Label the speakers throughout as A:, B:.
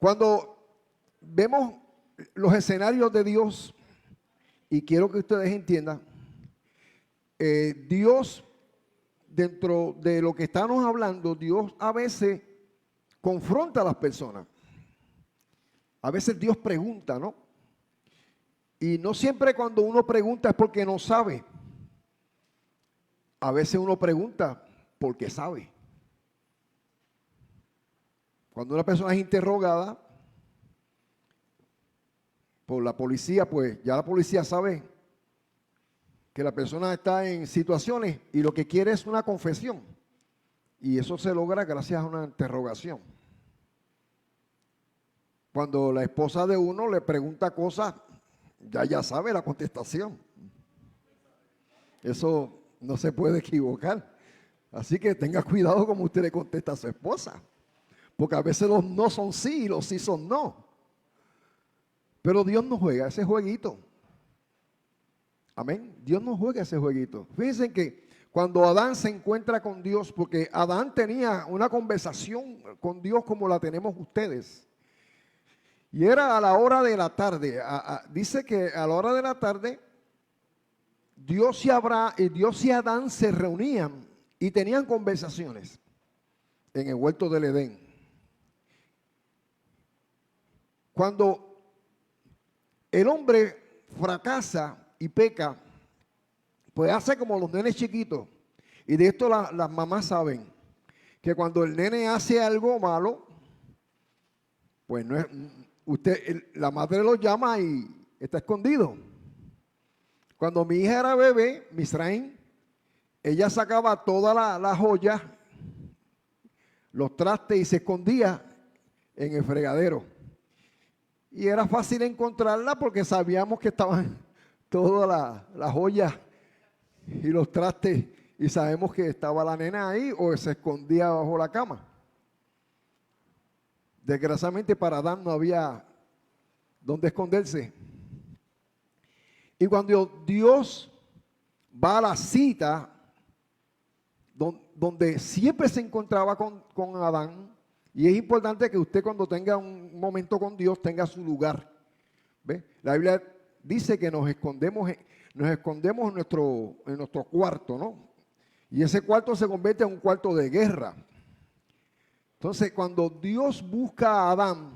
A: Cuando vemos los escenarios de Dios, y quiero que ustedes entiendan, Dios, dentro de lo que estamos hablando, Dios a veces confronta a las personas. A veces Dios pregunta, ¿no? Y no siempre cuando uno pregunta es porque no sabe. A veces uno pregunta porque sabe. Cuando una persona es interrogada por la policía, pues ya la policía sabe que la persona está en situaciones y lo que quiere es una confesión. Y eso se logra gracias a una interrogación. Cuando la esposa de uno le pregunta cosas, ya sabe la contestación. Eso no se puede equivocar. Así que tenga cuidado como usted le contesta a su esposa. Porque a veces los no son sí y los sí son no. Pero Dios no juega ese jueguito. Amén. Dios no juega ese jueguito. Fíjense que cuando Adán se encuentra con Dios, porque Adán tenía una conversación con Dios como la tenemos ustedes. Y era a la hora de la tarde. Dice que a la hora de la tarde, Dios y Adán se reunían y tenían conversaciones en el huerto del Edén. Cuando el hombre fracasa y peca, pues hace como los nenes chiquitos. Y de esto las mamás saben que cuando el nene hace algo malo, pues no es, la madre lo llama y está escondido. Cuando mi hija era bebé, Misraim, ella sacaba todas las joyas, los trastes y se escondía en el fregadero. Y era fácil encontrarla porque sabíamos que estaban todas las joyas y los trastes y sabemos que estaba la nena ahí o se escondía bajo la cama. Desgraciadamente para Adán no había dónde esconderse. Y cuando Dios va a la cita donde siempre se encontraba con Adán, y es importante que usted cuando tenga un momento con Dios tenga su lugar. ¿Ve? La Biblia dice que nos escondemos en nuestro cuarto, ¿no? Y ese cuarto se convierte en un cuarto de guerra. Entonces, cuando Dios busca a Adán,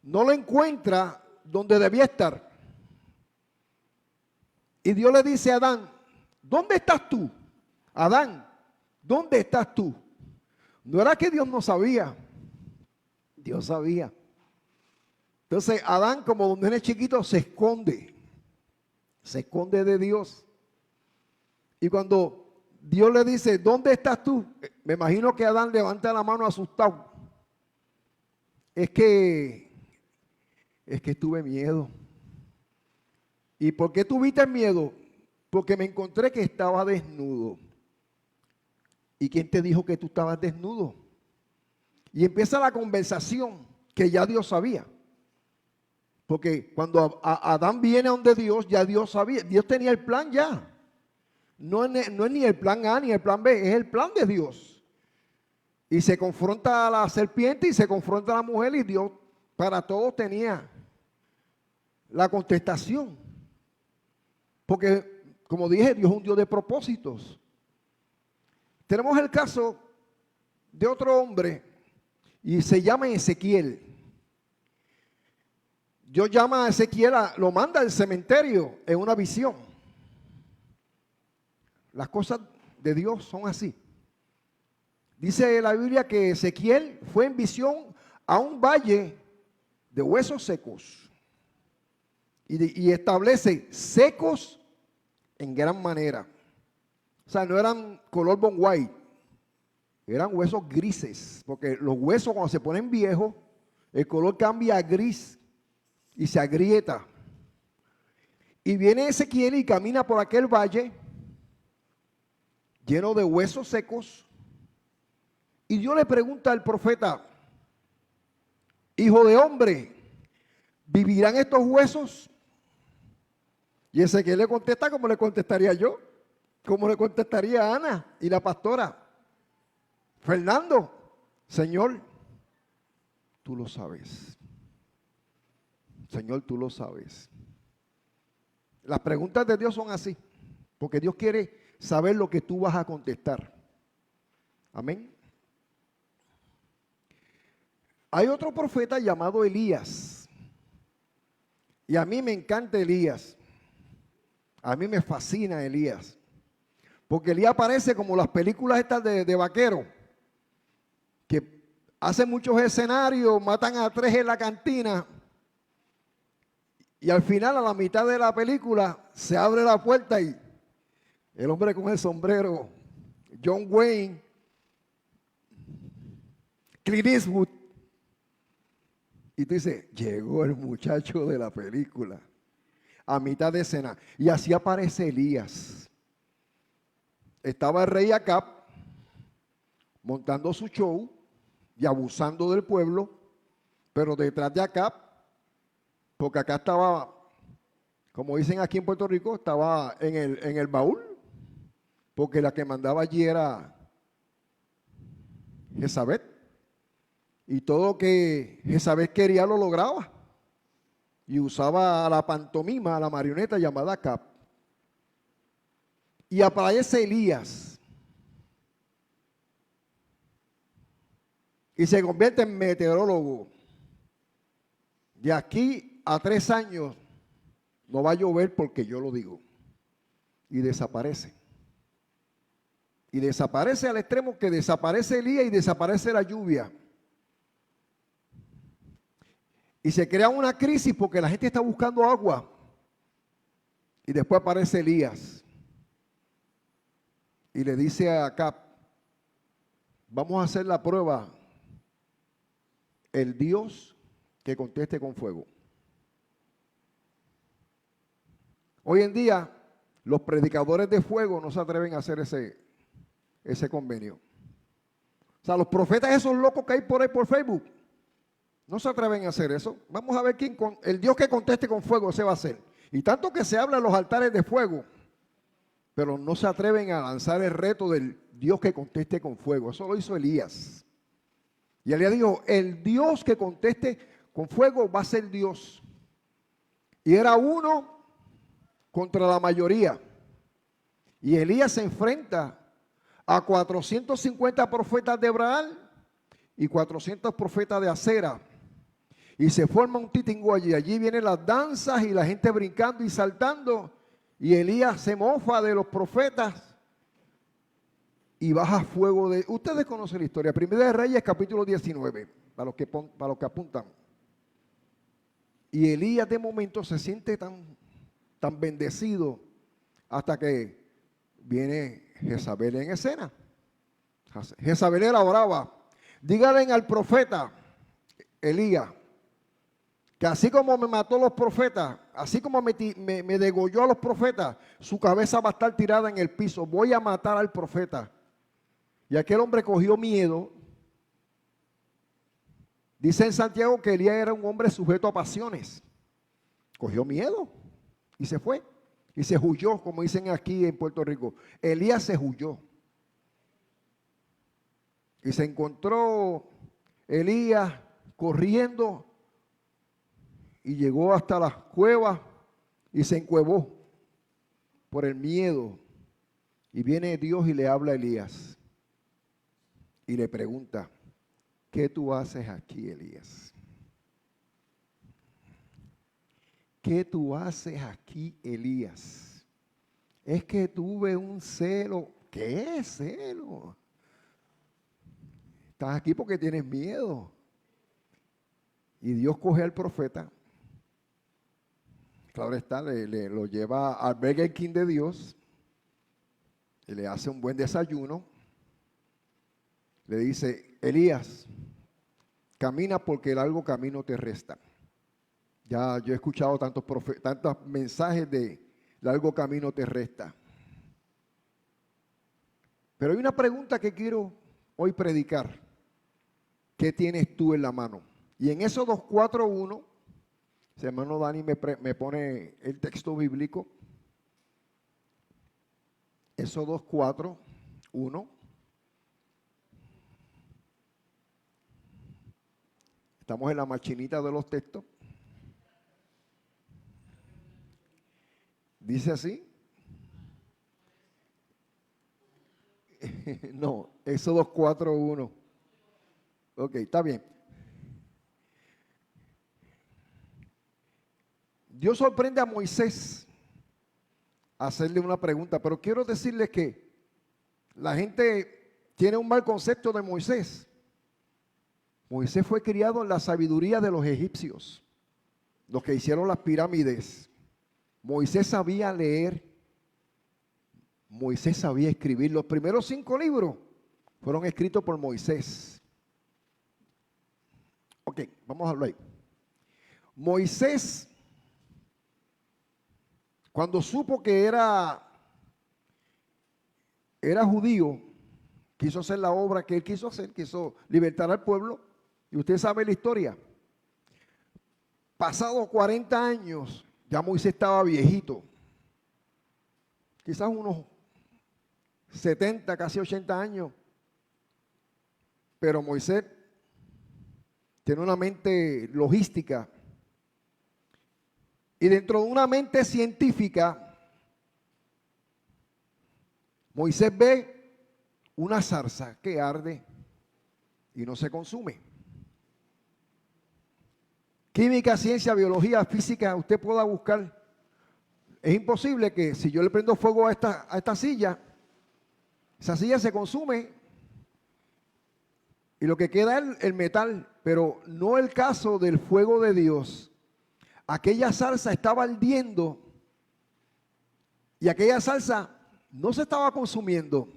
A: no lo encuentra donde debía estar. Y Dios le dice a Adán, ¿dónde estás tú? Adán, ¿dónde estás tú? No era que Dios no sabía, Dios sabía. Entonces Adán, como un nene chiquito, se esconde de Dios. Y cuando Dios le dice, ¿dónde estás tú? Me imagino que Adán levanta la mano asustado. Es que tuve miedo. ¿Y por qué tuviste miedo? Porque me encontré que estaba desnudo. ¿Y quién te dijo que tú estabas desnudo? Y empieza la conversación que ya Dios sabía. Porque cuando Adán viene a donde Dios, ya Dios sabía. Dios tenía el plan ya. No es ni el plan A ni el plan B, es el plan de Dios. Y se confronta a la serpiente y se confronta a la mujer y Dios para todos tenía la contestación. Porque, como dije, Dios es un Dios de propósitos. Tenemos el caso de otro hombre y se llama Ezequiel. Dios llama a Ezequiel, lo manda al cementerio en una visión. Las cosas de Dios son así. Dice la Biblia que Ezequiel fue en visión a un valle de huesos secos y establece secos en gran manera. O sea, no eran color bone white, eran huesos grises, porque los huesos cuando se ponen viejos, el color cambia a gris y se agrieta. Y viene Ezequiel y camina por aquel valle lleno de huesos secos. Y Dios le pregunta al profeta, hijo de hombre, ¿vivirán estos huesos? Y Ezequiel le contesta como le contestaría yo, como le contestaría Ana y la pastora. Fernando, Señor, tú lo sabes. Señor, tú lo sabes. Las preguntas de Dios son así, porque Dios quiere saber lo que tú vas a contestar. Amén. Hay otro profeta llamado Elías. Y a mí me encanta Elías. A mí me fascina Elías. Porque Elías aparece como las películas estas de vaquero, que hacen muchos escenarios, matan a 3 en la cantina. Y al final, a la mitad de la película, se abre la puerta y el hombre con el sombrero, John Wayne, Clint Eastwood. Y tú dices, llegó el muchacho de la película a mitad de escena. Y así aparece Elías. Estaba el rey Acab montando su show y abusando del pueblo, pero detrás de Acab, porque acá estaba, como dicen aquí en Puerto Rico, estaba en el baúl, porque la que mandaba allí era Jezabel. Y todo lo que Jezabel quería lo lograba. Y usaba a la pantomima, a la marioneta llamada Acab. Y aparece Elías. Y se convierte en meteorólogo. De aquí a 3 años no va a llover porque yo lo digo. Y desaparece. Y desaparece al extremo que desaparece Elías y desaparece la lluvia. Y se crea una crisis porque la gente está buscando agua. Y después aparece Elías. Y le dice a Acab, vamos a hacer la prueba. El Dios que conteste con fuego. Hoy en día, los predicadores de fuego no se atreven a hacer ese convenio. O sea, los profetas esos locos que hay por ahí por Facebook, no se atreven a hacer eso. Vamos a ver el Dios que conteste con fuego se va a hacer. Y tanto que se habla en los altares de fuego, pero no se atreven a lanzar el reto del Dios que conteste con fuego. Eso lo hizo Elías. Y Elías dijo, el Dios que conteste con fuego va a ser Dios. Y era uno contra la mayoría. Y Elías se enfrenta a 450 profetas de Baal y 400 profetas de Acera. Y se forma un titingo allí. Allí vienen las danzas y la gente brincando y saltando. Y Elías se mofa de los profetas y baja fuego de... Ustedes conocen la historia. Primera de Reyes, capítulo 19, para los que apuntan. Y Elías de momento se siente tan bendecido hasta que viene Jezabel en escena. Jezabel era brava. Díganle al profeta Elías que así como me mató a los profetas, así como me degolló a los profetas, su cabeza va a estar tirada en el piso. Voy a matar al profeta. Y aquel hombre cogió miedo. Dice en Santiago que Elías era un hombre sujeto a pasiones. Cogió miedo y se fue. Y se huyó, como dicen aquí en Puerto Rico. Elías se huyó. Y se encontró Elías corriendo y llegó hasta las cuevas y se encuevó por el miedo. Y viene Dios y le habla a Elías y le pregunta, ¿qué tú haces aquí, Elías? ¿Qué tú haces aquí, Elías? Es que tuve un celo. ¿Qué celo? Estás aquí porque tienes miedo. Y Dios coge al profeta. Claro está, lo lleva al Burger King de Dios. Y le hace un buen desayuno. Le dice, Elías, camina porque el largo camino te resta. Ya yo he escuchado tantos mensajes de largo camino te resta. Pero hay una pregunta que quiero hoy predicar. ¿Qué tienes tú en la mano? Y en Éxodo 4:1, si hermano Dani me pone el texto bíblico. Éxodo 4:1. Estamos en la machinita de los textos. Dice así. No, Éxodo 4:1. Ok, está bien. Dios sorprende a Moisés a hacerle una pregunta, pero quiero decirles que la gente tiene un mal concepto de Moisés. Moisés fue criado en la sabiduría de los egipcios, los que hicieron las pirámides. Moisés sabía leer, Moisés sabía escribir. Los primeros 5 libros fueron escritos por Moisés. Ok, vamos a hablar ahí. Moisés, cuando supo que era judío, quiso hacer la obra que él quiso hacer, quiso libertar al pueblo. Y usted sabe la historia. Pasados 40 años, ya Moisés estaba viejito. Quizás unos 70, casi 80 años. Pero Moisés tiene una mente logística. Y dentro de una mente científica, Moisés ve una zarza que arde y no se consume. Química, ciencia, biología, física, usted pueda buscar. Es imposible que si yo le prendo fuego a esta silla, esa silla se consume y lo que queda es el metal, pero no el caso del fuego de Dios. Aquella salsa estaba ardiendo y aquella salsa no se estaba consumiendo.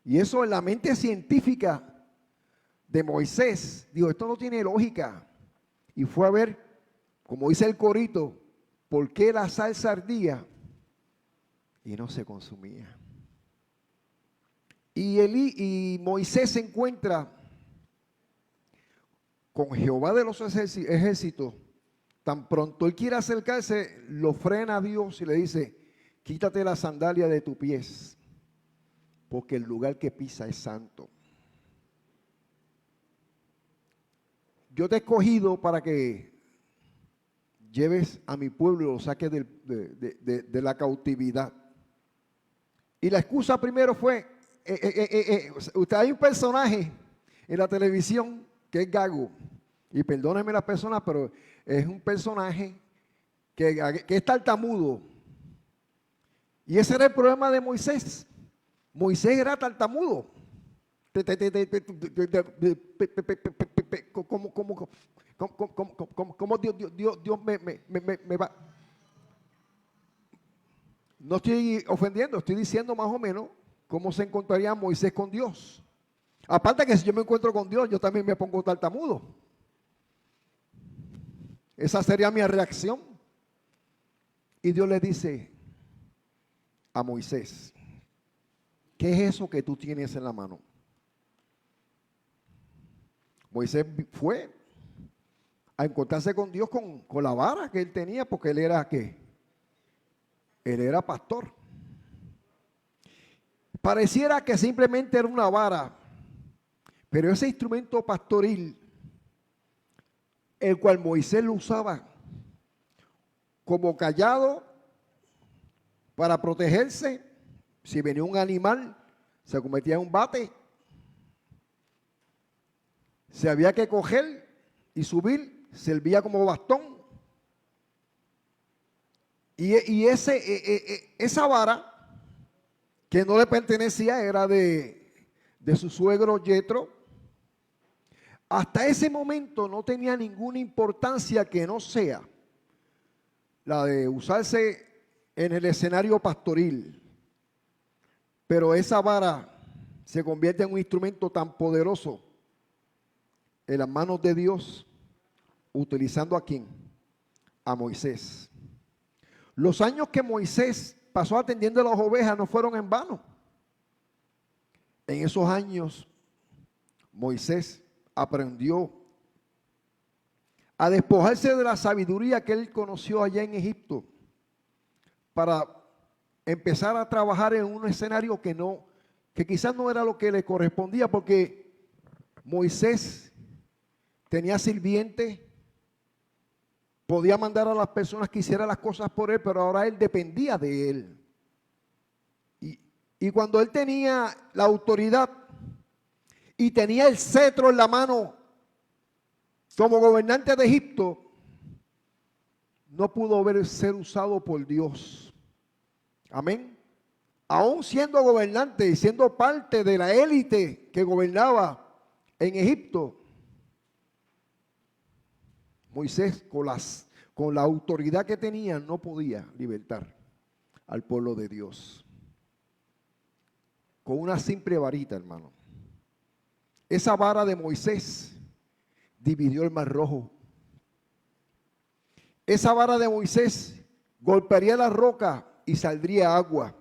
A: Y eso en la mente científica de Moisés, digo, esto no tiene lógica. Y fue a ver, como dice el corito, por qué la salsa ardía y no se consumía. Y Moisés se encuentra con Jehová de los ejércitos. Tan pronto él quiere acercarse, lo frena a Dios y le dice, quítate la sandalia de tus pies, porque el lugar que pisa es santo. Yo te he escogido para que lleves a mi pueblo y lo saques de la cautividad. Y la excusa primero fue, usted hay un personaje en la televisión que es Gago, y perdónenme las personas, pero es un personaje que es tartamudo. Y ese era el problema de Moisés. Moisés era tartamudo. Como Dios me va. No estoy ofendiendo, estoy diciendo más o menos cómo se encontraría Moisés con Dios. Aparte que si yo me encuentro con Dios, yo también me pongo tartamudo. Esa sería mi reacción. Y Dios le dice a Moisés, ¿qué es eso que tú tienes en la mano? Moisés fue a encontrarse con Dios con la vara que él tenía, porque él era ¿qué? Él era pastor. Pareciera que simplemente era una vara, pero ese instrumento pastoril, el cual Moisés lo usaba como callado para protegerse, si venía un animal, se convertía en un bate, se había que coger y subir, servía como bastón. Y esa vara, que no le pertenecía, era de su suegro Yetro. Hasta ese momento no tenía ninguna importancia que no sea la de usarse en el escenario pastoril. Pero esa vara se convierte en un instrumento tan poderoso en las manos de Dios, utilizando ¿a quién? A Moisés. Los años que Moisés pasó atendiendo a las ovejas no fueron en vano. En esos años, Moisés aprendió a despojarse de la sabiduría que él conoció allá en Egipto para empezar a trabajar en un escenario que quizás no era lo que le correspondía, porque Moisés tenía sirvientes, podía mandar a las personas que hicieran las cosas por él, pero ahora él dependía de él. Y cuando él tenía la autoridad y tenía el cetro en la mano como gobernante de Egipto, no pudo ser usado por Dios. Amén. Aún siendo gobernante y siendo parte de la élite que gobernaba en Egipto, Moisés con la autoridad que tenía no podía libertar al pueblo de Dios. Con una simple varita, hermano. Esa vara de Moisés dividió el Mar Rojo. Esa vara de Moisés golpearía la roca y saldría agua.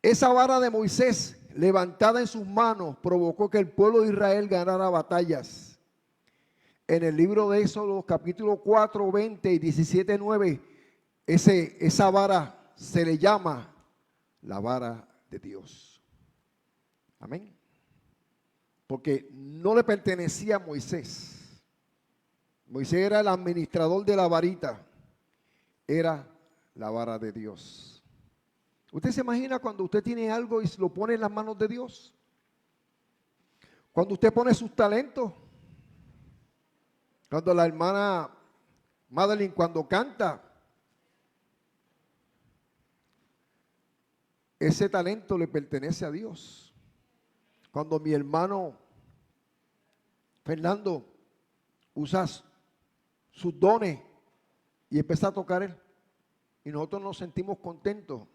A: Esa vara de Moisés, levantada en sus manos, provocó que el pueblo de Israel ganara batallas. En el libro de Éxodo, capítulo 4, 20 y 17, 9, esa vara se le llama la vara de Dios. Amén. Porque no le pertenecía a Moisés. Moisés era el administrador de la varita. Era la vara de Dios. ¿Usted se imagina cuando usted tiene algo y lo pone en las manos de Dios? Cuando usted pone sus talentos. Cuando la hermana Madeline cuando canta, ese talento le pertenece a Dios. Cuando mi hermano Fernando usa sus dones y empieza a tocar él, y nosotros nos sentimos contentos,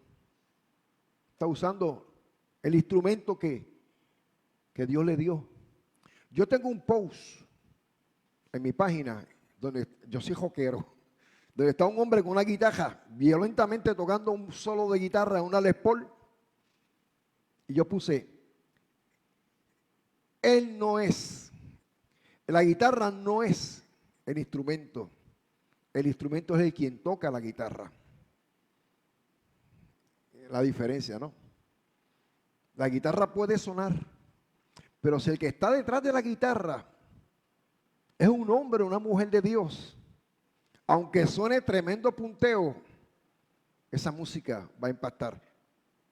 A: está usando el instrumento que Dios le dio. Yo tengo un post en mi página donde yo soy rockero, donde está un hombre con una guitarra violentamente tocando un solo de guitarra, una Les Paul, y yo puse: él no es, la guitarra no es el instrumento es el quien toca la guitarra. La diferencia, ¿no? La guitarra puede sonar, pero si el que está detrás de la guitarra es un hombre o una mujer de Dios, aunque suene tremendo punteo, esa música va a impactar.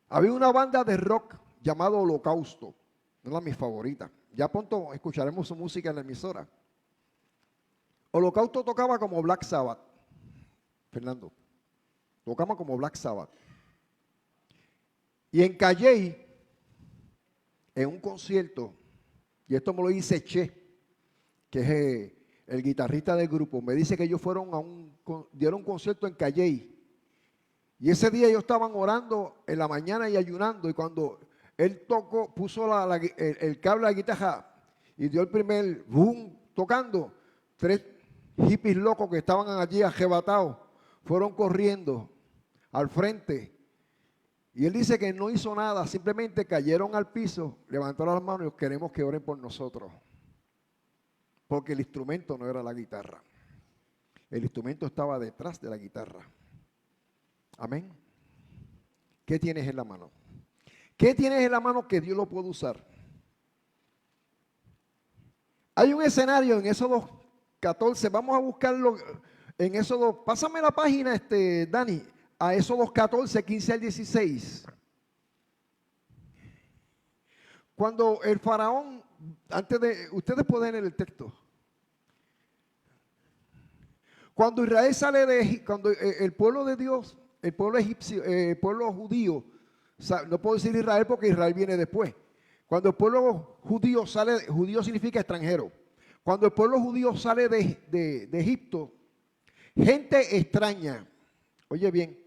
A: Había una banda de rock llamada Holocausto, no es mi favorita. Ya pronto escucharemos su música en la emisora. Holocausto tocaba como Black Sabbath. Fernando, tocaba como Black Sabbath. Y en Calley, en un concierto, y esto me lo dice Che, que es el guitarrista del grupo, me dice que ellos dieron un concierto en Calley. Y ese día ellos estaban orando en la mañana y ayunando, y cuando él puso el cable de la guitarra y dio el primer boom tocando, 3 hippies locos que estaban allí arrebatados fueron corriendo al frente. Y él dice que no hizo nada, simplemente cayeron al piso, levantaron las manos y queremos que oren por nosotros. Porque el instrumento no era la guitarra. El instrumento estaba detrás de la guitarra. Amén. ¿Qué tienes en la mano? ¿Qué tienes en la mano que Dios lo puede usar? Hay un escenario en Éxodo 14. Vamos a buscarlo en Éxodo. Pásame la página, Dani, a Éxodo 14, 15 al 16. Cuando el faraón, ustedes pueden leer el texto. Cuando Israel sale cuando el pueblo de Dios, el pueblo egipcio, el pueblo judío, no puedo decir Israel porque Israel viene después. Cuando el pueblo judío sale, judío significa extranjero. Cuando el pueblo judío sale de Egipto, gente extraña, oye bien,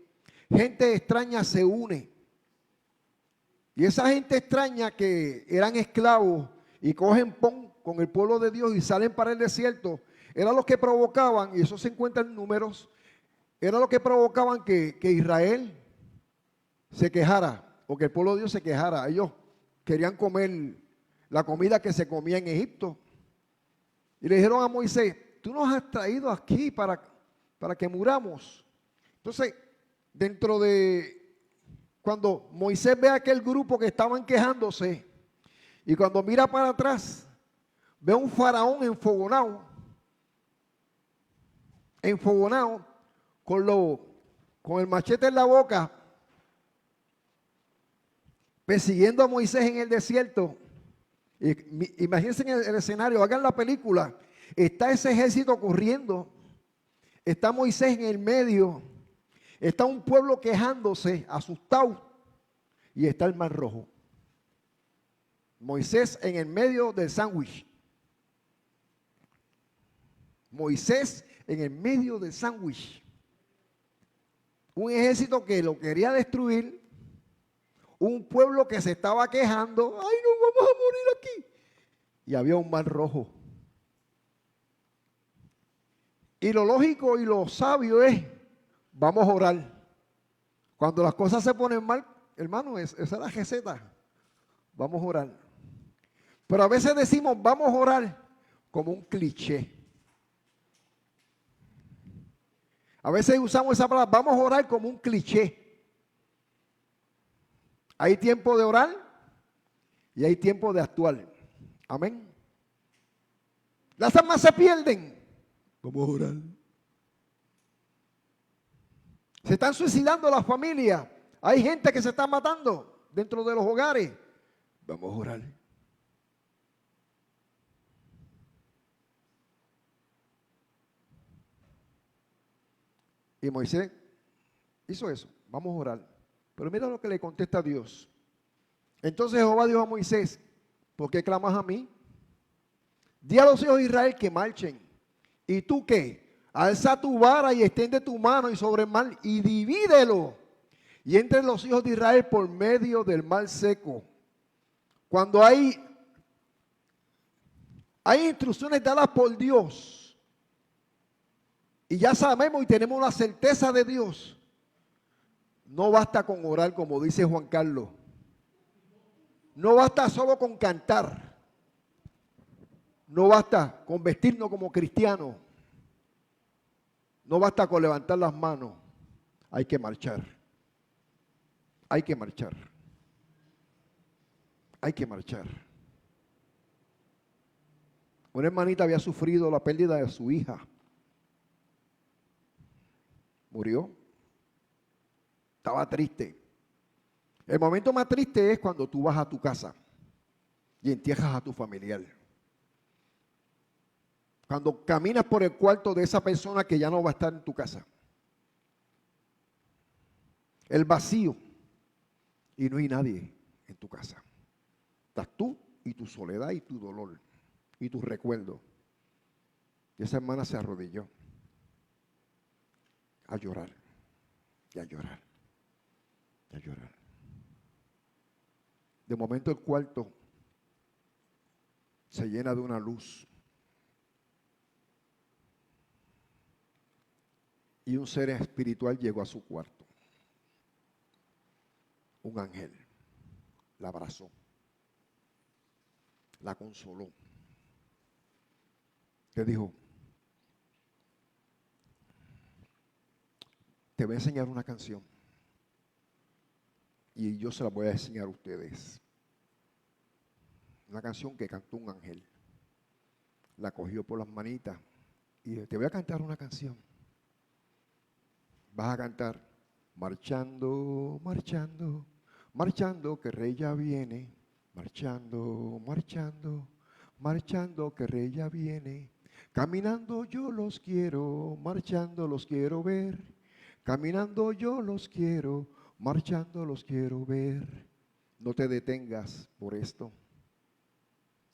A: gente extraña se une. Y esa gente extraña que eran esclavos y cogen pon con el pueblo de Dios y salen para el desierto, eran los que provocaban, y eso se encuentra en Números, eran los que provocaban que Israel se quejara, o que el pueblo de Dios se quejara. Ellos querían comer la comida que se comía en Egipto. Y le dijeron a Moisés: tú nos has traído aquí para que muramos. Entonces, cuando Moisés ve a aquel grupo que estaban quejándose, y cuando mira para atrás, ve a un faraón enfogonado, con el machete en la boca, persiguiendo a Moisés en el desierto. Imagínense en el escenario, hagan la película. Está ese ejército corriendo, está Moisés en el medio, está un pueblo quejándose, asustado, y está el Mar Rojo. Moisés en el medio del sándwich. Moisés en el medio del sándwich. Un ejército que lo quería destruir, un pueblo que se estaba quejando, ¡ay, nos vamos a morir aquí! Y había un Mar Rojo. Y lo lógico y lo sabio es, vamos a orar. Cuando las cosas se ponen mal, hermano, esa es la receta. Vamos a orar. Pero a veces decimos, vamos a orar como un cliché. A veces usamos esa palabra, vamos a orar como un cliché. Hay tiempo de orar y hay tiempo de actuar. Amén. Las almas se pierden. Vamos a orar. Se están suicidando las familias. Hay gente que se está matando dentro de los hogares. Vamos a orar. Y Moisés hizo eso. Vamos a orar. Pero mira lo que le contesta a Dios. Entonces Jehová dijo a Moisés, ¿por qué clamas a mí? Di a los hijos de Israel que marchen. ¿Y tú qué? Alza tu vara y extiende tu mano y sobre el mar y divídelo. Y entre los hijos de Israel por medio del mar seco. Cuando hay instrucciones dadas por Dios, y ya sabemos y tenemos la certeza de Dios, no basta con orar como dice Juan Carlos. No basta solo con cantar. No basta con vestirnos como cristianos. No basta con levantar las manos. Hay que marchar. Hay que marchar. Hay que marchar. Una hermanita había sufrido la pérdida de su hija. Murió. Estaba triste. El momento más triste es cuando tú vas a tu casa y entierras a tu familiar. Cuando caminas por el cuarto de esa persona que ya no va a estar en tu casa. El vacío. Y no hay nadie en tu casa. Estás tú y tu soledad y tu dolor y tu recuerdo. Y esa hermana se arrodilló a llorar y a llorar y a llorar. De momento el cuarto se llena de una luz. Y un ser espiritual llegó a su cuarto. Un ángel la abrazó, la consoló. Le dijo, te voy a enseñar una canción. Y yo se la voy a enseñar a ustedes. Una canción que cantó un ángel. La cogió por las manitas y dijo, te voy a cantar una canción. Vas a cantar, marchando, marchando, marchando, que el rey ya viene. Marchando, marchando, marchando, que el rey ya viene. Caminando yo los quiero, marchando los quiero ver. Caminando yo los quiero, marchando los quiero ver. No te detengas por esto.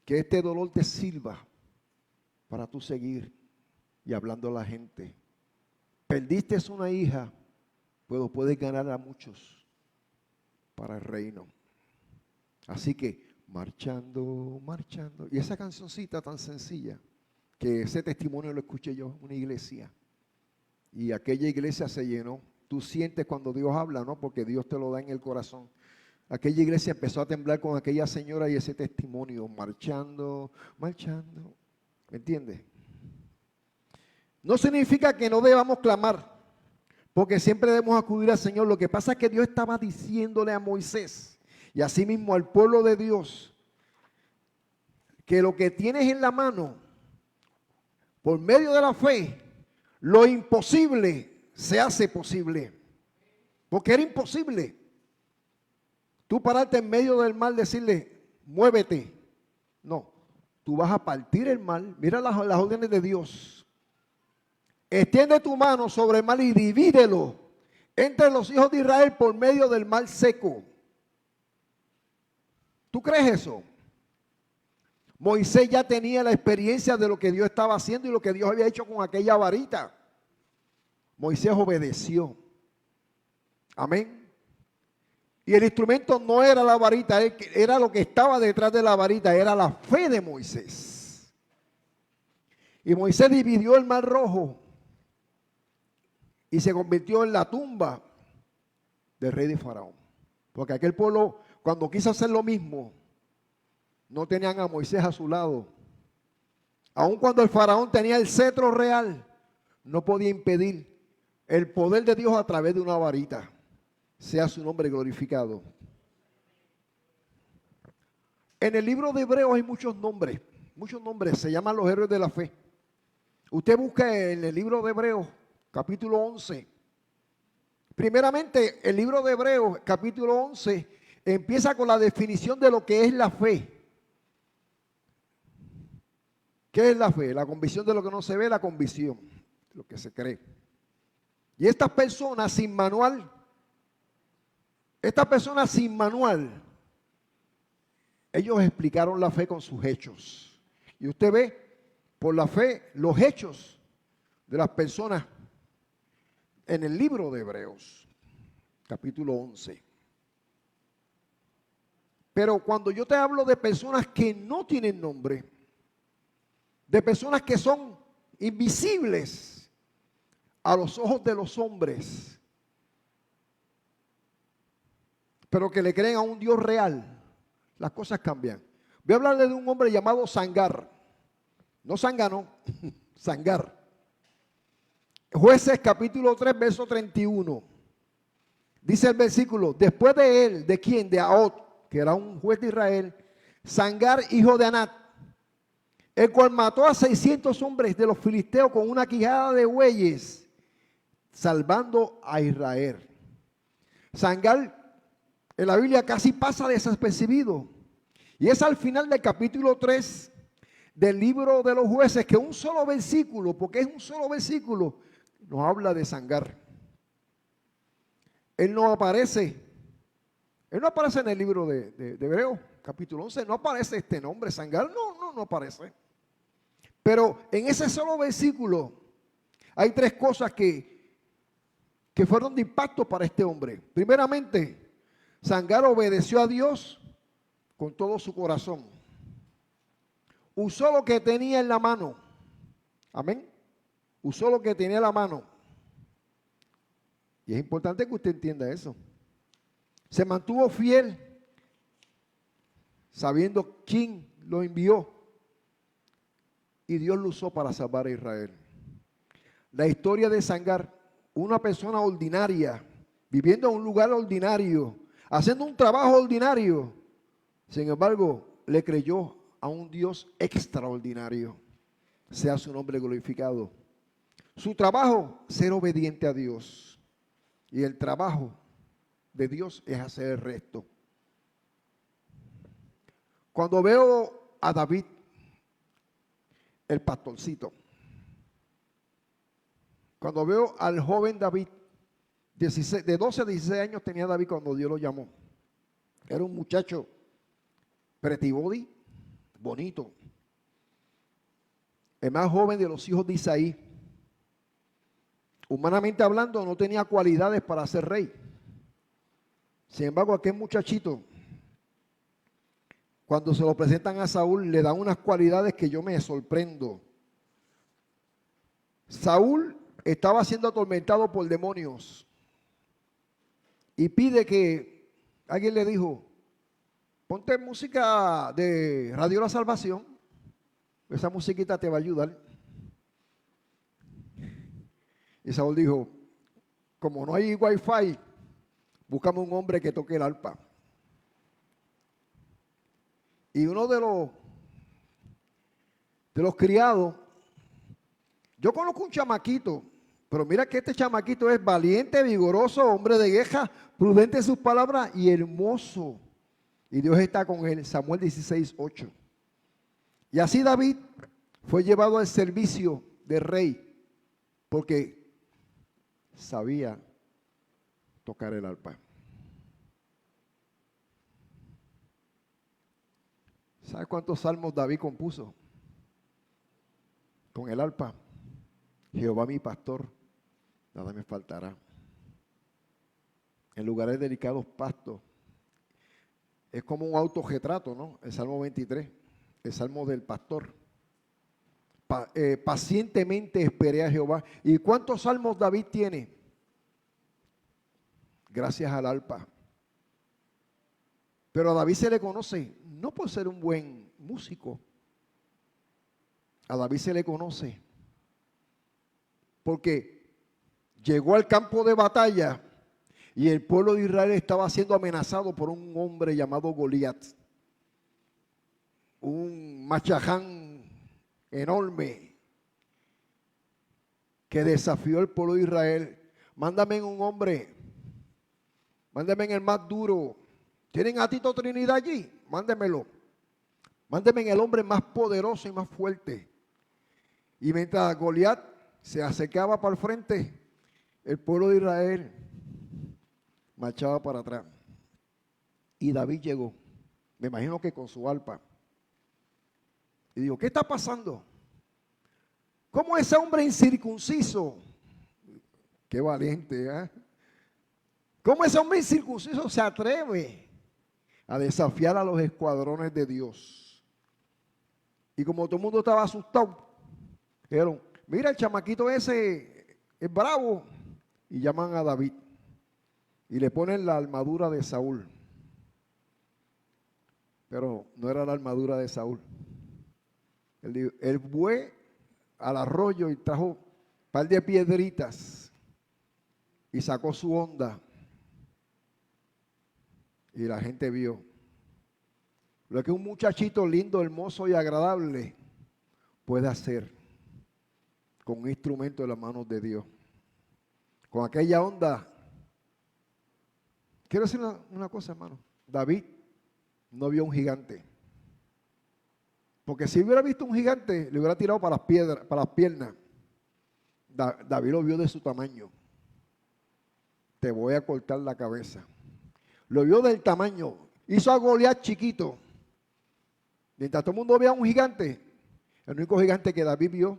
A: Que este dolor te sirva para tú seguir y hablando a la gente. Perdiste una hija, pero puedes ganar a muchos para el reino. Así que marchando, marchando. Y esa cancioncita tan sencilla, que ese testimonio lo escuché yo en una iglesia. Y aquella iglesia se llenó. Tú sientes cuando Dios habla, ¿no? Porque Dios te lo da en el corazón. Aquella iglesia empezó a temblar con aquella señora y ese testimonio, marchando, marchando. ¿Me entiendes? No significa que no debamos clamar, porque siempre debemos acudir al Señor. Lo que pasa es que Dios estaba diciéndole a Moisés y asimismo al pueblo de Dios que lo que tienes en la mano, por medio de la fe, lo imposible se hace posible. Porque era imposible tú pararte en medio del mar, decirle, muévete. No, tú vas a partir el mar. Mira las órdenes de Dios. Extiende tu mano sobre el mar y divídelo entre los hijos de Israel por medio del mar seco. ¿Tú crees eso? Moisés ya tenía la experiencia de lo que Dios estaba haciendo y lo que Dios había hecho con aquella varita. Moisés obedeció. Amén. Y el instrumento no era la varita, era lo que estaba detrás de la varita, era la fe de Moisés. Y Moisés dividió el mar rojo y se convirtió en la tumba del rey de Faraón. Porque aquel pueblo, cuando quiso hacer lo mismo, no tenían a Moisés a su lado. Aun cuando el faraón tenía el cetro real, no podía impedir el poder de Dios a través de una varita. Sea su nombre glorificado. En el libro de Hebreos hay muchos nombres, se llaman los héroes de la fe. Usted busca en el libro de Hebreos, capítulo 11. Primeramente, el libro de Hebreos, capítulo 11, empieza con la definición de lo que es la fe. ¿Qué es la fe? La convicción de lo que no se ve, la convicción de lo que se cree. Y estas personas sin manual, ellos explicaron la fe con sus hechos. Y usted ve por la fe los hechos de las personas en el libro de Hebreos, capítulo 11. Pero cuando yo te hablo de personas que no tienen nombre, de personas que son invisibles a los ojos de los hombres, pero que le creen a un Dios real, las cosas cambian. Voy a hablarle de un hombre llamado Sangar. No Zángano, Sangar. Jueces capítulo 3, verso 31. Dice el versículo, después de él, ¿de quién? De Ahot, que era un juez de Israel, Sangar, hijo de Anat, el cual mató a 600 hombres de los filisteos con una quijada de bueyes, salvando a Israel. Sangar en la Biblia casi pasa desapercibido. Y es al final del capítulo 3 del libro de los jueces que un solo versículo, porque es un solo versículo, nos habla de Sangar. Él no aparece en el libro de Hebreos, capítulo 11, no aparece este nombre, Sangar, no aparece. Pero en ese solo versículo hay tres cosas que fueron de impacto para este hombre. Primeramente, Sangar obedeció a Dios con todo su corazón. Usó lo que tenía en la mano. Amén. Usó lo que tenía en la mano. Y es importante que usted entienda eso. Se mantuvo fiel, sabiendo quién lo envió. Y Dios lo usó para salvar a Israel. La historia de Sangar, una persona ordinaria, viviendo en un lugar ordinario, haciendo un trabajo ordinario. Sin embargo, le creyó a un Dios extraordinario. Sea su nombre glorificado. Su trabajo, ser obediente a Dios. Y el trabajo de Dios es hacer el resto. Cuando veo a David, el pastorcito, cuando veo al joven David, de 12 a 16 años tenía David cuando Dios lo llamó. Era un muchacho pretty body, bonito. El más joven de los hijos de Isaí. Humanamente hablando, no tenía cualidades para ser rey. Sin embargo, aquel muchachito, cuando se lo presentan a Saúl, le dan unas cualidades que yo me sorprendo. Saúl estaba siendo atormentado por demonios y pide que, alguien le dijo, ponte música de Radio La Salvación, esa musiquita te va a ayudar. Y Saúl dijo, como no hay wifi, búscame un hombre que toque el arpa. Y uno de los de los criados. Yo conozco un chamaquito, pero mira que este chamaquito es valiente, vigoroso, hombre de guerra, prudente en sus palabras y hermoso. Y Dios está con él. Samuel 16:8. Y así David fue llevado al servicio del rey porque sabía tocar el arpa. ¿Sabes cuántos salmos David compuso con el arpa? Jehová mi pastor, nada me faltará. En lugares delicados pastos. Es como un autorretrato, ¿no? El Salmo 23, el Salmo del pastor. Pacientemente esperé a Jehová. ¿Y cuántos salmos David tiene? Gracias al arpa. Pero a David se le conoce no por ser un buen músico. A David se le conoce porque llegó al campo de batalla y el pueblo de Israel estaba siendo amenazado por un hombre llamado Goliat. Un machaján enorme que desafió al pueblo de Israel. Mándame un hombre, mándame el más duro. ¿Tienen a Tito Trinidad allí? Mándemelo. Mándeme el hombre más poderoso y más fuerte. Y mientras Goliat se acercaba para el frente, el pueblo de Israel marchaba para atrás. Y David llegó, me imagino que con su arpa. Y dijo, ¿qué está pasando? ¿Cómo ese hombre incircunciso? Qué valiente, ¿eh? ¿Cómo ese hombre incircunciso se atreve a desafiar a los escuadrones de Dios? Y como todo el mundo estaba asustado, dijeron, mira, el chamaquito ese es bravo. Y llaman a David y le ponen la armadura de Saúl. Pero no era la armadura de Saúl. Él fue al arroyo y trajo un par de piedritas y sacó su honda. Y la gente vio lo que un muchachito lindo, hermoso y agradable puede hacer con un instrumento de las manos de Dios. Con aquella onda. Quiero decir una cosa, hermano. David no vio un gigante. Porque si hubiera visto un gigante, le hubiera tirado para las piedras, para las piernas. David lo vio de su tamaño. Te voy a cortar la cabeza. Lo vio del tamaño. Hizo a Goliat chiquito. Mientras todo el mundo veía un gigante, el único gigante que David vio,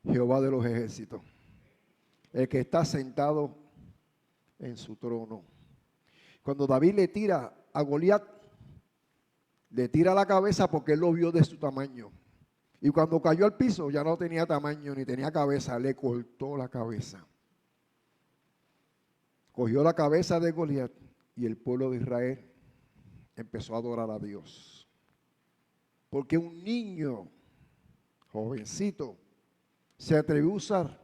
A: Jehová de los ejércitos. El que está sentado en su trono. Cuando David le tira a Goliat, le tira la cabeza porque él lo vio de su tamaño. Y cuando cayó al piso ya no tenía tamaño ni tenía cabeza, le cortó la cabeza. Cogió la cabeza de Goliat y el pueblo de Israel empezó a adorar a Dios. Porque un niño, jovencito, se atrevió a usar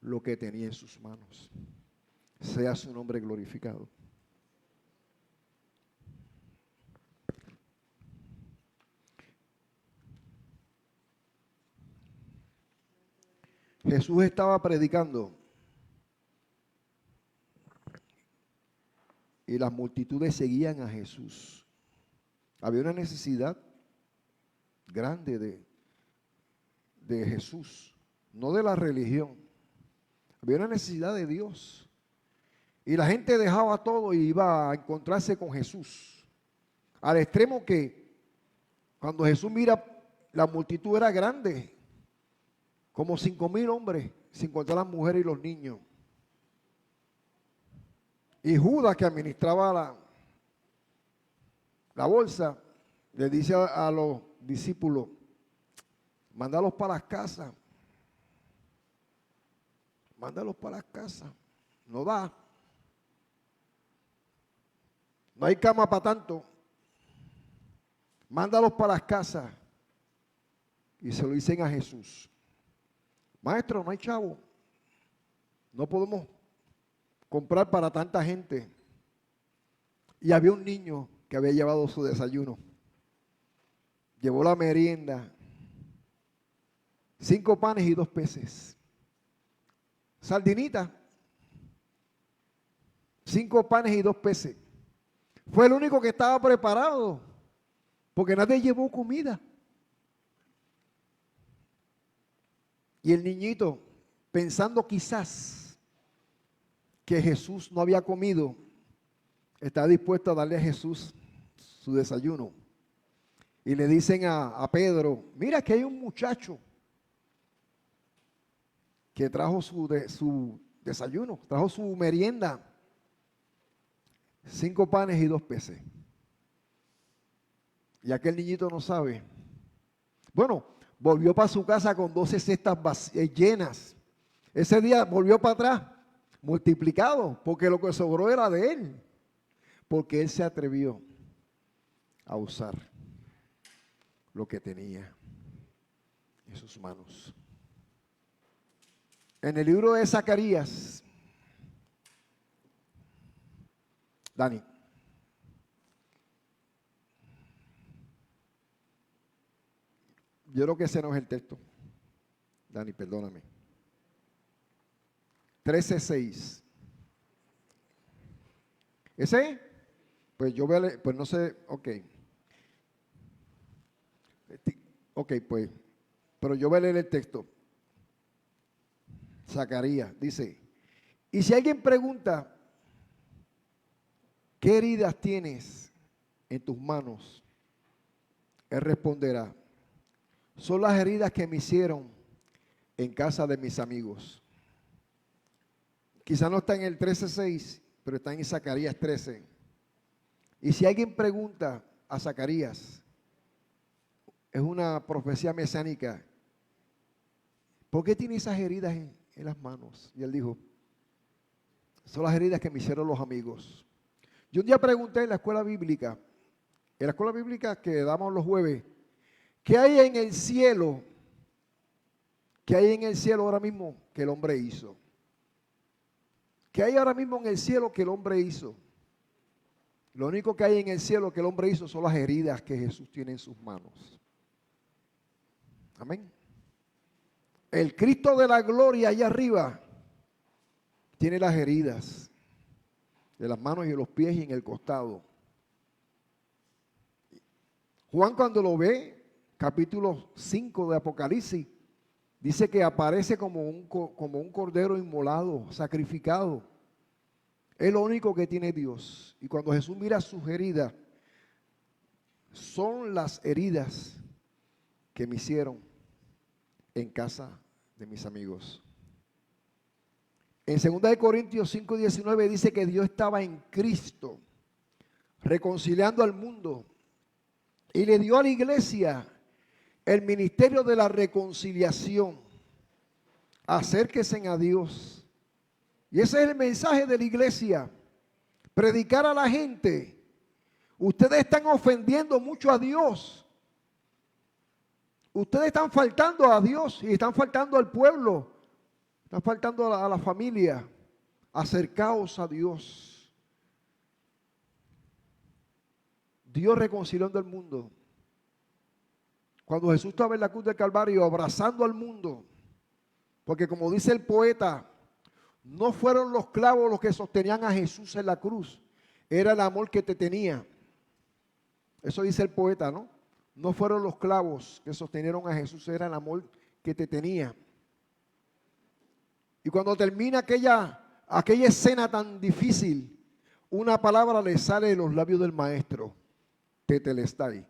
A: lo que tenía en sus manos. Sea su nombre glorificado. Jesús estaba predicando y las multitudes seguían a Jesús. Había una necesidad grande de Jesús, no de la religión. Había una necesidad de Dios. Y la gente dejaba todo y iba a encontrarse con Jesús. Al extremo que cuando Jesús mira, la multitud era grande. Como 5,000 hombres, sin contar las mujeres y los niños. Y Judas, que administraba la bolsa, le dice a los discípulos, mándalos para las casas. Mándalos para las casas. No da. No hay cama para tanto. Mándalos para las casas. Y se lo dicen a Jesús. Maestro, no hay chavo. No podemos comprar para tanta gente. Y había un niño que había llevado su desayuno. Llevó la merienda. 5 panes y 2 peces. Sardinita. 5 panes y 2 peces. Fue el único que estaba preparado, porque nadie llevó comida. Y el niñito, pensando quizás que Jesús no había comido, está dispuesto a darle a Jesús su desayuno. Y le dicen a Pedro, mira que hay un muchacho que trajo su desayuno, trajo su merienda. 5 panes y 2 peces. Y aquel niñito no sabe. Bueno, volvió para su casa con 12 cestas llenas. Ese día volvió para atrás, multiplicado, porque lo que sobró era de él. Porque él se atrevió a usar lo que tenía en sus manos. En el libro de Zacarías, Dani, yo creo que ese no es el texto. Dani, perdóname. 13:6. ¿Ese? Pues yo voy a leer, pues no sé, ok. Ok, pues, pero yo voy a leer el texto. Zacarías dice, y si alguien pregunta, ¿qué heridas tienes en tus manos? Él responderá, son las heridas que me hicieron en casa de mis amigos. Quizá no está en el 13:6, pero está en Zacarías 13. Y si alguien pregunta a Zacarías, es una profecía mesiánica, ¿por qué tiene esas heridas en las manos? Y él dijo, son las heridas que me hicieron los amigos. Yo un día pregunté en la escuela bíblica que damos los jueves, ¿qué hay en el cielo? ¿Qué hay en el cielo ahora mismo que el hombre hizo? ¿Qué hay ahora mismo en el cielo que el hombre hizo? Lo único que hay en el cielo que el hombre hizo son las heridas que Jesús tiene en sus manos. Amén. El Cristo de la gloria allá arriba tiene las heridas de las manos y de los pies y en el costado. Juan cuando lo ve, capítulo 5 de Apocalipsis, dice que aparece como un cordero inmolado, sacrificado. Es lo único que tiene Dios. Y cuando Jesús mira sus heridas, son las heridas que me hicieron en casa de mis amigos. En 2 Corintios 5:19 dice que Dios estaba en Cristo, reconciliando al mundo, y le dio a la iglesia el ministerio de la reconciliación. Acérquense a Dios. Y ese es el mensaje de la iglesia. Predicar a la gente. Ustedes están ofendiendo mucho a Dios. Ustedes están faltando a Dios y están faltando al pueblo. Están faltando a la familia. Acercaos a Dios. Dios reconciliando al mundo. Cuando Jesús estaba en la cruz del Calvario abrazando al mundo. Porque como dice el poeta, no fueron los clavos los que sostenían a Jesús en la cruz. Era el amor que te tenía. Eso dice el poeta, ¿no? No fueron los clavos que sostenieron a Jesús, era el amor que te tenía. Y cuando termina aquella escena tan difícil, una palabra le sale de los labios del maestro, tetelestai.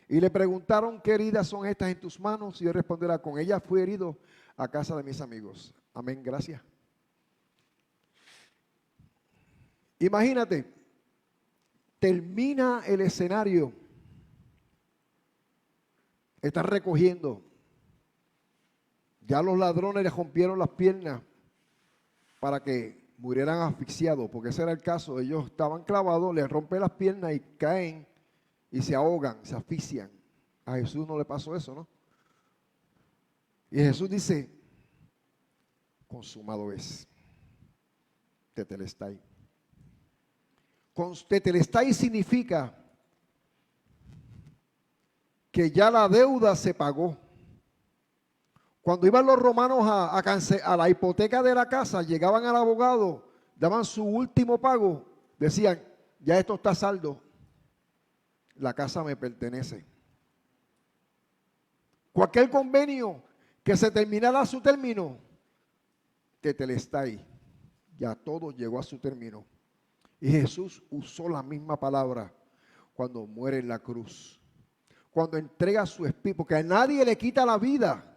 A: Y le preguntaron, ¿qué heridas son estas en tus manos? Y él responderá, con ellas fui herido a casa de mis amigos. Amén, gracias. Imagínate, termina el escenario, están recogiendo, ya los ladrones les rompieron las piernas para que murieran asfixiados, porque ese era el caso, ellos estaban clavados, les rompen las piernas y caen y se ahogan, se asfixian. A Jesús no le pasó eso, ¿no? Y Jesús dice, consumado es, tetelestai. Tetelestai significa que ya la deuda se pagó. Cuando iban los romanos a la hipoteca de la casa, llegaban al abogado, daban su último pago, decían, ya esto está saldo, la casa me pertenece. Cualquier convenio que se terminara a su término, tetelestai, ya todo llegó a su término. Y Jesús usó la misma palabra cuando muere en la cruz, cuando entrega su espíritu, porque a nadie le quita la vida.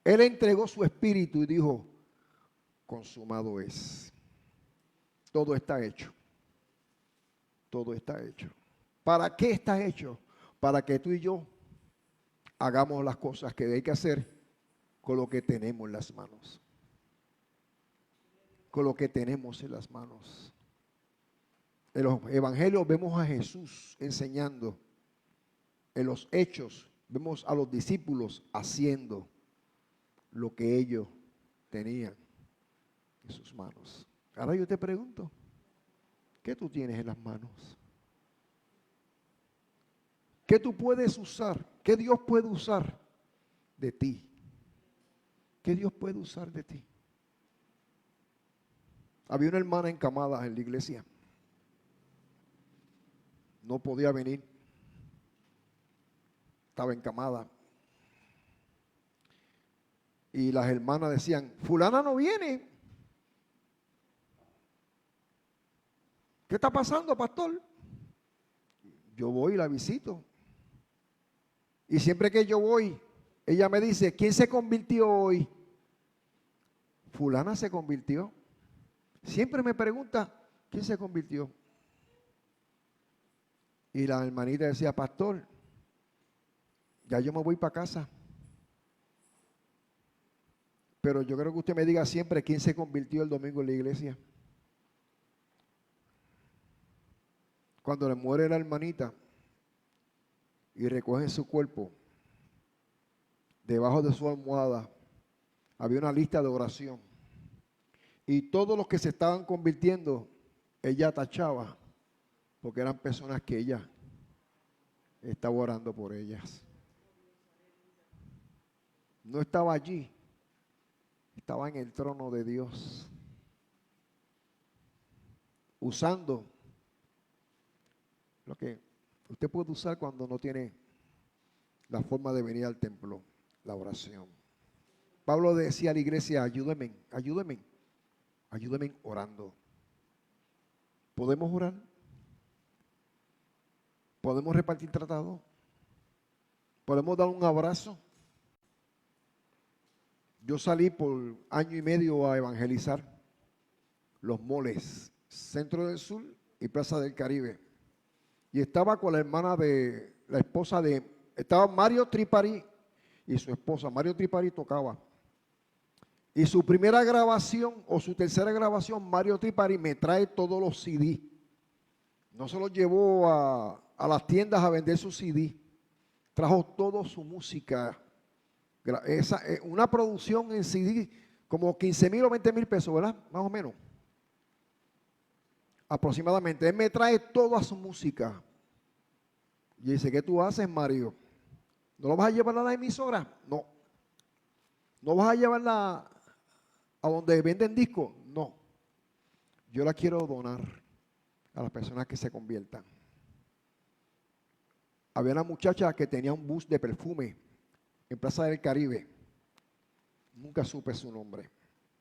A: Él entregó su espíritu y dijo, consumado es. Todo está hecho. Todo está hecho. ¿Para qué está hecho? Para que tú y yo hagamos las cosas que hay que hacer con lo que tenemos en las manos. Con lo que tenemos en las manos. En los evangelios vemos a Jesús enseñando. En los hechos vemos a los discípulos haciendo lo que ellos tenían en sus manos. Ahora yo te pregunto, ¿qué tú tienes en las manos? ¿Qué tú puedes usar? ¿Qué Dios puede usar de ti? ¿Qué Dios puede usar de ti? Había una hermana encamada en la iglesia. No podía venir. Estaba encamada. Y las hermanas decían, fulana no viene. ¿Qué está pasando, pastor? Yo voy y la visito. Y siempre que yo voy, ella me dice, ¿quién se convirtió hoy? Fulana se convirtió. Siempre me pregunta, ¿quién se convirtió? Y la hermanita decía, pastor, ya yo me voy para casa. Pero yo creo que usted me diga siempre quién se convirtió el domingo en la iglesia. Cuando le muere la hermanita y recogen su cuerpo, debajo de su almohada había una lista de oración. Y todos los que se estaban convirtiendo, ella tachaba, porque eran personas que ella estaba orando por ellas. No estaba allí, estaba en el trono de Dios, usando lo que usted puede usar cuando no tiene la forma de venir al templo, la oración. Pablo decía a la iglesia, ayúdenme orando. ¿Podemos orar? ¿Podemos repartir tratados? ¿Podemos dar un abrazo? Yo salí por año y medio a evangelizar los moles, Centro del Sur y Plaza del Caribe. Y estaba con la hermana de, la esposa de, estaba Mario Tripari y su esposa. Mario Tripari tocaba. Y su primera grabación o su tercera grabación, Mario Tripari me trae todos los CD. No se los llevó a las tiendas a vender sus CD. Trajo toda su música. Una producción en CD como 15,000 o 20,000 pesos, ¿verdad? Más o menos. Aproximadamente. Él me trae toda su música. Y dice, ¿qué tú haces, Mario? ¿No lo vas a llevar a la emisora? No. ¿No vas a llevarla a donde venden discos? No. Yo la quiero donar a las personas que se conviertan. Había una muchacha que tenía un bus de perfume en Plaza del Caribe. Nunca supe su nombre.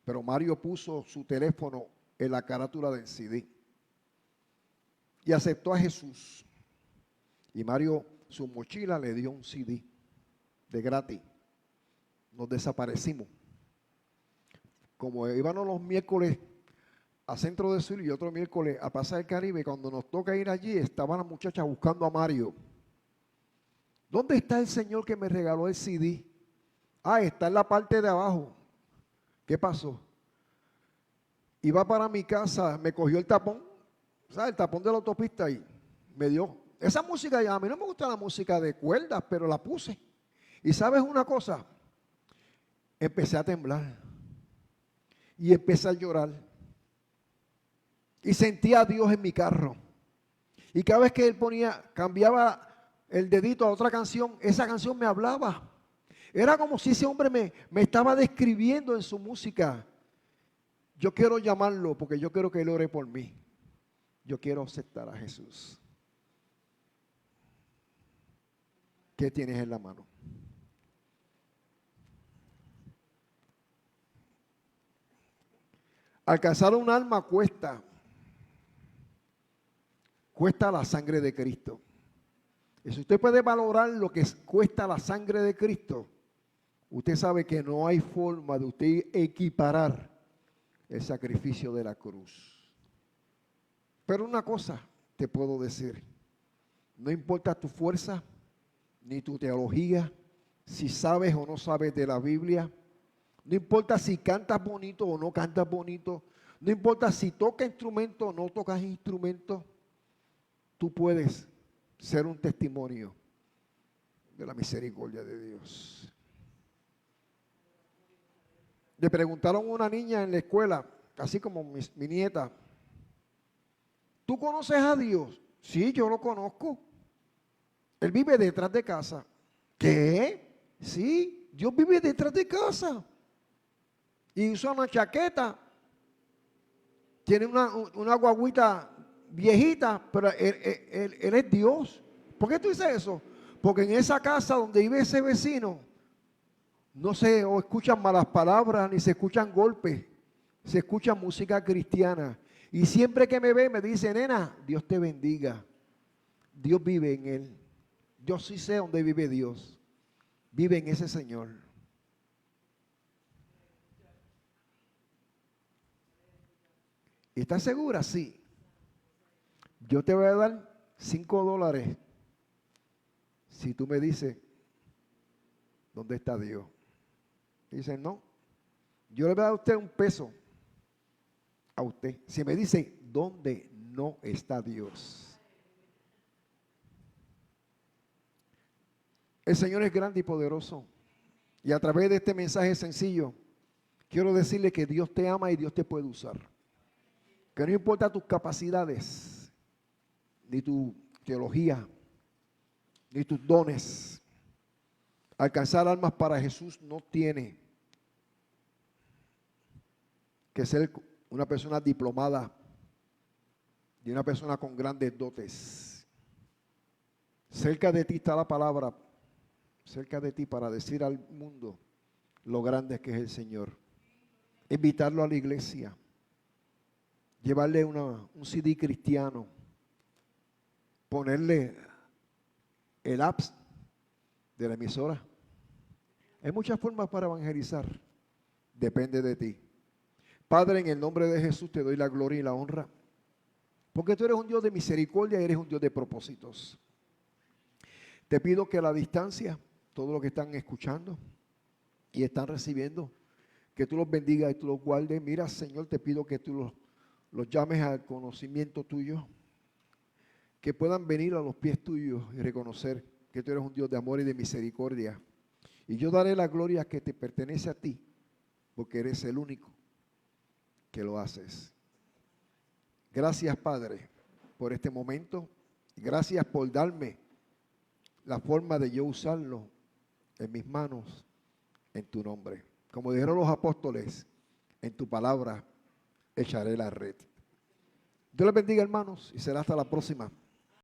A: Pero Mario puso su teléfono en la carátula del CD. Y aceptó a Jesús. Y Mario, su mochila le dio un CD de gratis. Nos desaparecimos. Como íbamos los miércoles a Centro del Sur y otro miércoles a Plaza del Caribe, cuando nos toca ir allí, estaban las muchachas buscando a Mario. ¿Dónde está el señor que me regaló el CD? Ah, está en la parte de abajo. ¿Qué pasó? Iba para mi casa, me cogió el tapón, ¿sabes? El tapón de la autopista y me dio. Esa música, a mí no me gusta la música de cuerdas, pero la puse. Y ¿sabes una cosa? Empecé a temblar. Y empecé a llorar. Y sentía a Dios en mi carro. Y cada vez que él cambiaba el dedito a otra canción, esa canción me hablaba. Era como si ese hombre me estaba describiendo en su música. Yo quiero llamarlo porque yo quiero que él ore por mí. Yo quiero aceptar a Jesús. ¿Qué tienes en la mano? Alcanzar un alma cuesta la sangre de Cristo. Y si usted puede valorar lo que cuesta la sangre de Cristo, usted sabe que no hay forma de usted equiparar el sacrificio de la cruz. Pero una cosa te puedo decir, no importa tu fuerza, ni tu teología, si sabes o no sabes de la Biblia, no importa si cantas bonito o no cantas bonito, no importa si tocas instrumento o no tocas instrumento, tú puedes ser un testimonio de la misericordia de Dios. Le preguntaron a una niña en la escuela, así como mi nieta, ¿tú conoces a Dios? Sí, yo lo conozco. Él vive detrás de casa. ¿Qué? Sí, Dios vive detrás de casa. Y usa una chaqueta. Tiene una guaguita viejita, pero él es Dios. ¿Por qué tú dices eso? Porque en esa casa donde vive ese vecino, no se escuchan malas palabras ni se escuchan golpes. Se escucha música cristiana. Y siempre que me ve me dice, nena, Dios te bendiga. Dios vive en él. Yo sí sé dónde vive Dios. Vive en ese Señor. ¿Estás segura? Sí. Yo te voy a dar $5 si tú me dices dónde está Dios. Dicen, no. Yo le voy a dar a usted $1 a usted. Si me dice dónde no está Dios. El Señor es grande y poderoso. Y a través de este mensaje sencillo, quiero decirle que Dios te ama y Dios te puede usar. Que no importa tus capacidades, ni tu teología, ni tus dones. Alcanzar almas para Jesús no tiene que ser una persona diplomada y una persona con grandes dotes. Cerca de ti está la palabra, cerca de ti para decir al mundo lo grande que es el Señor. Invitarlo a la iglesia, llevarle un CD cristiano, ponerle el apps de la emisora. Hay muchas formas para evangelizar, depende de ti. Padre, en el nombre de Jesús te doy la gloria y la honra, porque tú eres un Dios de misericordia y eres un Dios de propósitos. Te pido que a la distancia, todos los que están escuchando y están recibiendo, que tú los bendigas y tú los guardes. Mira, Señor, te pido que tú los llames al conocimiento tuyo, que puedan venir a los pies tuyos y reconocer que tú eres un Dios de amor y de misericordia. Y yo daré la gloria que te pertenece a ti, porque eres el único que lo haces. Gracias, Padre, por este momento. Gracias por darme la forma de yo usarlo en mis manos, en tu nombre. Como dijeron los apóstoles, en tu palabra echaré la red. Dios les bendiga, hermanos, y será hasta la próxima.